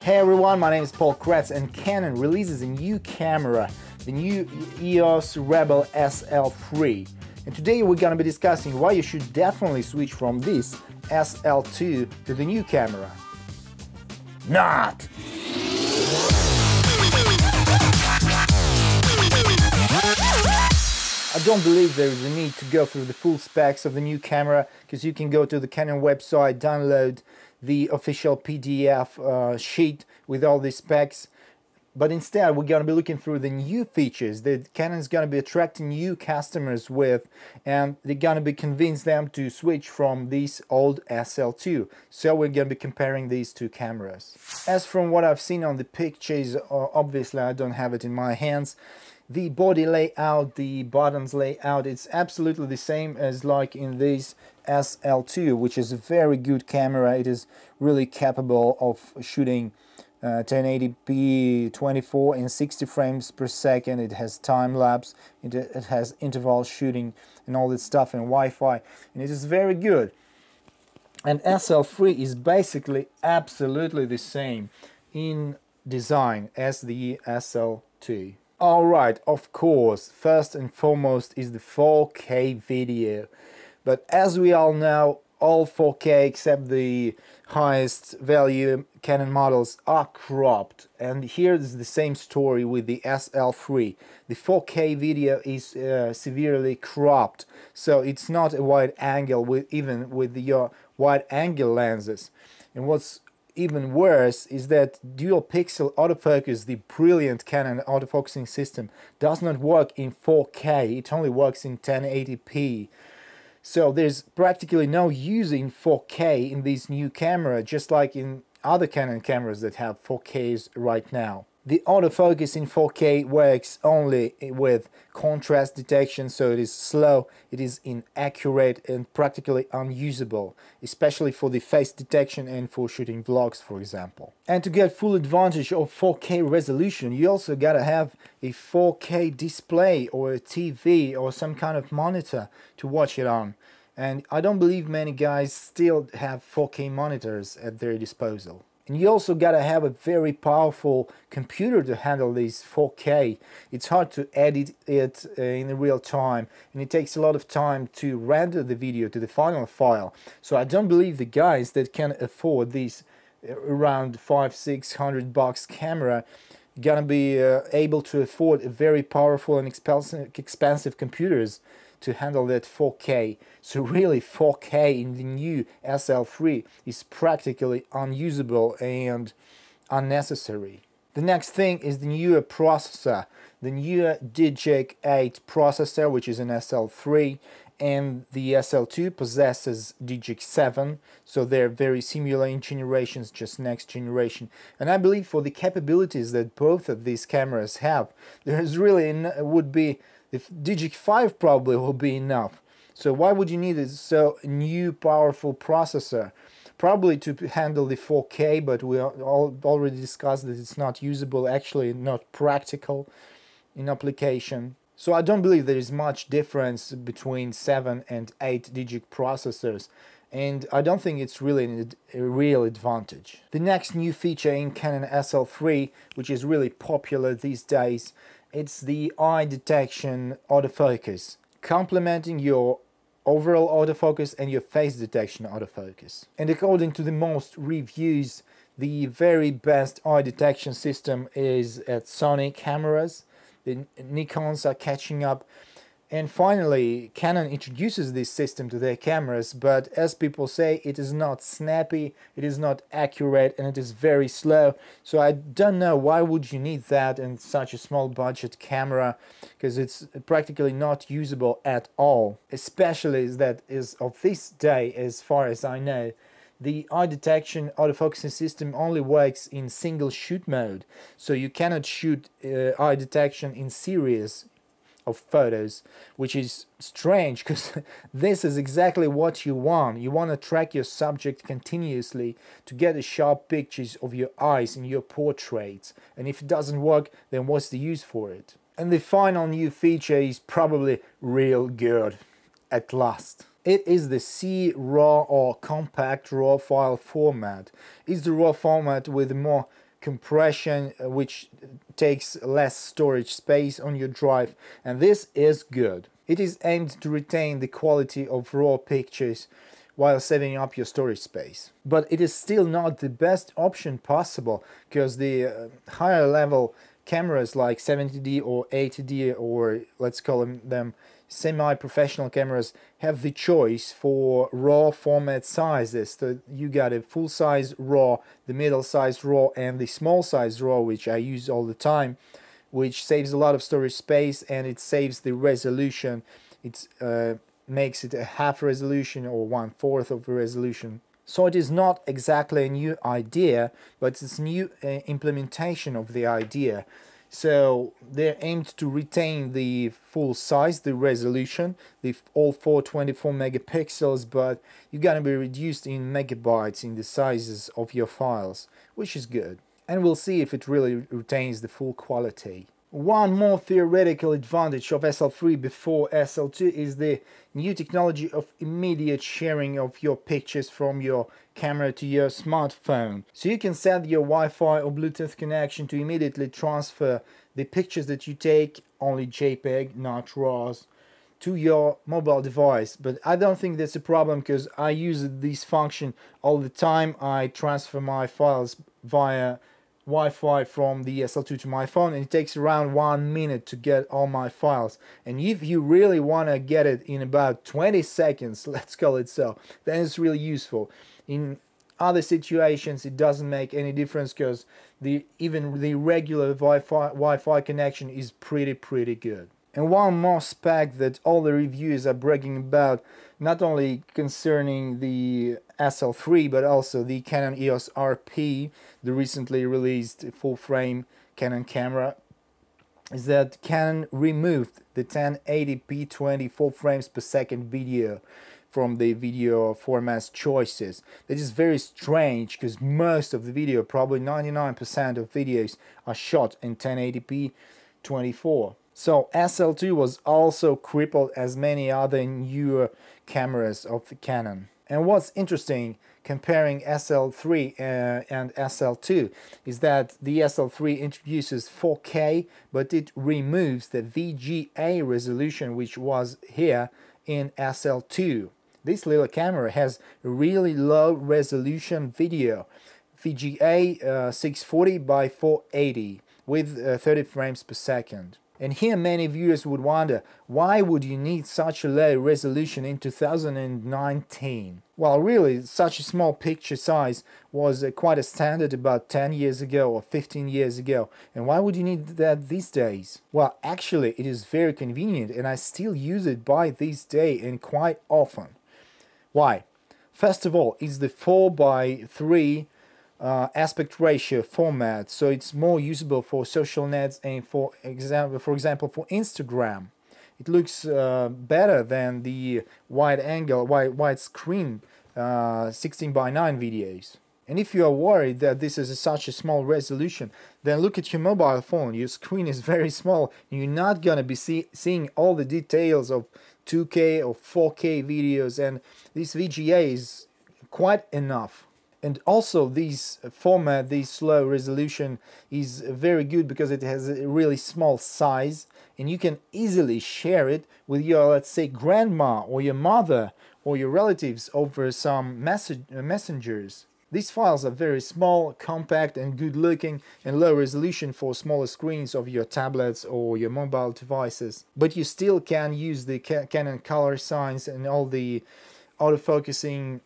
Hey everyone, my name is Kretz and Canon releases a new camera, the new EOS Rebel SL3. And today we're gonna be discussing why you should definitely switch from this SL2 to the new camera. Not! I don't believe there is a need to go through the full specs of the new camera, because you can go to the Canon website, download the official PDF sheet with all the specs. But instead we're going to be looking through the new features that Canon's going to be attracting new customers with, and they're going to be convince them to switch from this old SL2. So we're going to be comparing these two cameras. As from what I've seen on the pictures, obviously I don't have it in my hands, the body layout, the buttons layout, it's absolutely the same as like in this SL2, which is a very good camera. It is really capable of shooting 1080p, 24 and 60 frames per second. It has time-lapse, it has interval shooting and all this stuff, and Wi-Fi, and it is very good. And SL3 is basically absolutely the same in design as the SL2. Alright, of course, first and foremost is the 4K video. But as we all know, all 4K except the highest value Canon models are cropped. And here is the same story with the SL3. The 4K video is severely cropped, so it's not a wide angle even with your wide angle lenses. And what's even worse is that dual pixel autofocus, the brilliant Canon autofocusing system, does not work in 4K, it only works in 1080p. So there's practically no use in 4K in this new camera, just like in other Canon cameras that have 4Ks right now. The autofocus in 4K works only with contrast detection, so it is slow, it is inaccurate and practically unusable, especially for the face detection and for shooting vlogs, for example. And to get full advantage of 4K resolution, you also gotta have a 4K display or a TV or some kind of monitor to watch it on. And I don't believe many guys still have 4K monitors at their disposal. And you also gotta have a very powerful computer to handle this 4K. It's hard to edit it in real time, and it takes a lot of time to render the video to the final file. So I don't believe the guys that can afford this around $500–600 camera gonna be able to afford a very powerful and expensive computers to handle that 4K. So really 4K in the new SL3 is practically unusable and unnecessary. The next thing is the newer processor, the newer Digic 8 processor, which is an SL3, and the SL2 possesses Digic 7, so they're very similar in generations, just next generation. And I believe for the capabilities that both of these cameras have, there's really would be, if Digic 5 probably will be enough. So why would you need a so new powerful processor? Probably to handle the 4K, but we already discussed that it's not usable, actually not practical in application. So I don't believe there is much difference between 7 and 8 Digic processors, and I don't think it's really a real advantage. The next new feature in Canon SL3, which is really popular these days, it's the eye detection autofocus, complementing your overall autofocus and your face detection autofocus. And according to the most reviews, the very best eye detection system is at Sony cameras. The Nikons are catching up. And finally, Canon introduces this system to their cameras, but as people say, it is not snappy, it is not accurate, and it is very slow. So I don't know why would you need that in such a small budget camera, because it's practically not usable at all. Especially that is of this day, as far as I know, the eye detection autofocusing system only works in single shoot mode, so you cannot shoot eye detection in series of photos, which is strange because this is exactly what you want. You want to track your subject continuously to get a sharp pictures of your eyes in your portraits, and if it doesn't work, then what's the use for it? And the final new feature is probably real good at last. It is the C-RAW or compact RAW file format. It's the RAW format with a more compression, which takes less storage space on your drive, and this is good. It is aimed to retain the quality of raw pictures while saving up your storage space. But it is still not the best option possible, because the higher level cameras like 70D or 80D, or let's call them semi-professional cameras, have the choice for raw format sizes. So you got a full size RAW, the middle size RAW, and the small size RAW, which I use all the time, which saves a lot of storage space, and it saves the resolution. It makes it a half resolution or 1/4 of the resolution. So it is not exactly a new idea, but it's a new implementation of the idea. So they're aimed to retain the full size, the resolution, all 424 megapixels, but you're gonna be reduced in megabytes in the sizes of your files, which is good. And we'll see if it really retains the full quality. One more theoretical advantage of SL3 before SL2 is the new technology of immediate sharing of your pictures from your camera to your smartphone. So you can set your Wi-Fi or Bluetooth connection to immediately transfer the pictures that you take, only JPEG, not RAWs, to your mobile device. But I don't think that's a problem, because I use this function all the time. I transfer my files via Wi-Fi from the SL2 to my phone, and it takes around 1 minute to get all my files. And if you really want to get it in about 20 seconds, let's call it so, then it's really useful. In other situations it doesn't make any difference, because even the regular Wi-Fi connection is pretty good. And one more spec that all the reviewers are bragging about, not only concerning the SL3 but also the Canon EOS RP, the recently released full-frame Canon camera, is that Canon removed the 1080p 24 frames per second video from the video format choices. That is very strange, because most of the video, probably 99% of videos, are shot in 1080p 24. So SL2 was also crippled as many other newer cameras of the Canon. And what's interesting comparing SL3 and SL2 is that the SL3 introduces 4K, but it removes the VGA resolution which was here in SL2. This little camera has a really low resolution video, VGA 640 by 480 with 30 frames per second. And here many viewers would wonder, why would you need such a low resolution in 2019? Well, really, such a small picture size was quite a standard about 10 years ago or 15 years ago. And why would you need that these days? Well, actually, it is very convenient, and I still use it by this day and quite often. Why? First of all, it's the 4:3 aspect ratio format, so it's more usable for social nets and for example for Instagram. It looks better than the wide screen 16:9 videos. And if you are worried that this is such a small resolution, then look at your mobile phone. Your screen is very small, and you're not gonna be seeing all the details of 2K or 4K videos, and this VGA is quite enough. And also this format, this low resolution, is very good because it has a really small size, and you can easily share it with your, let's say, grandma or your mother or your relatives over some messengers. These files are very small, compact and good looking, and low resolution for smaller screens of your tablets or your mobile devices. But you still can use the Canon color signs and all the autofocusing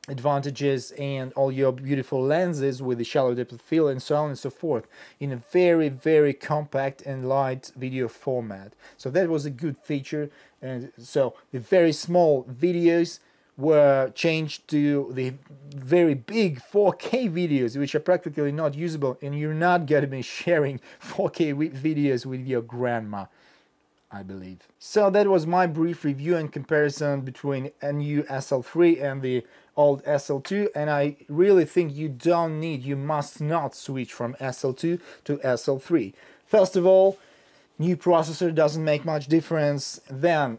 advantages and all your beautiful lenses with the shallow depth of field and so on and so forth in a very compact and light video format. So that was a good feature. And so the very small videos were changed to the very big 4K videos, which are practically not usable, and you're not going to be sharing 4K videos with your grandma, I believe. So that was my brief review and comparison between a new SL3 and the old SL2, and I really think you must not switch from SL2 to SL3. First of all, new processor doesn't make much difference. Then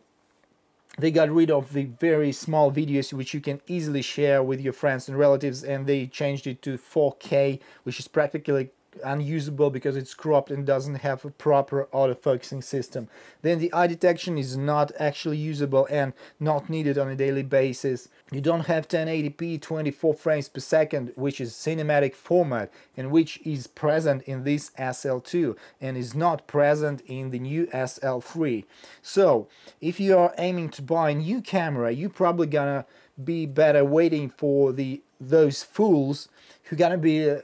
They got rid of the very small videos which you can easily share with your friends and relatives, and they changed it to 4K, which is practically unusable because it's cropped and doesn't have a proper autofocusing system. Then the eye detection is not actually usable and not needed on a daily basis. You don't have 1080p 24 frames per second, which is cinematic format and which is present in this SL2 and is not present in the new SL3. So if you are aiming to buy a new camera, you're probably gonna be better waiting for those fools who gonna be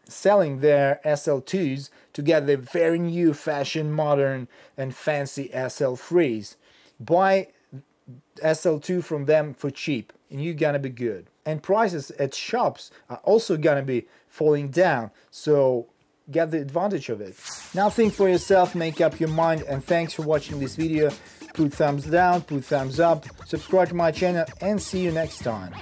selling their SL2s to get the very new fashion, modern and fancy SL3s. Buy SL2 from them for cheap and you're gonna be good. And prices at shops are also gonna be falling down, so get the advantage of it. Now think for yourself, make up your mind, and thanks for watching this video. Put thumbs down, put thumbs up, subscribe to my channel, and see you next time.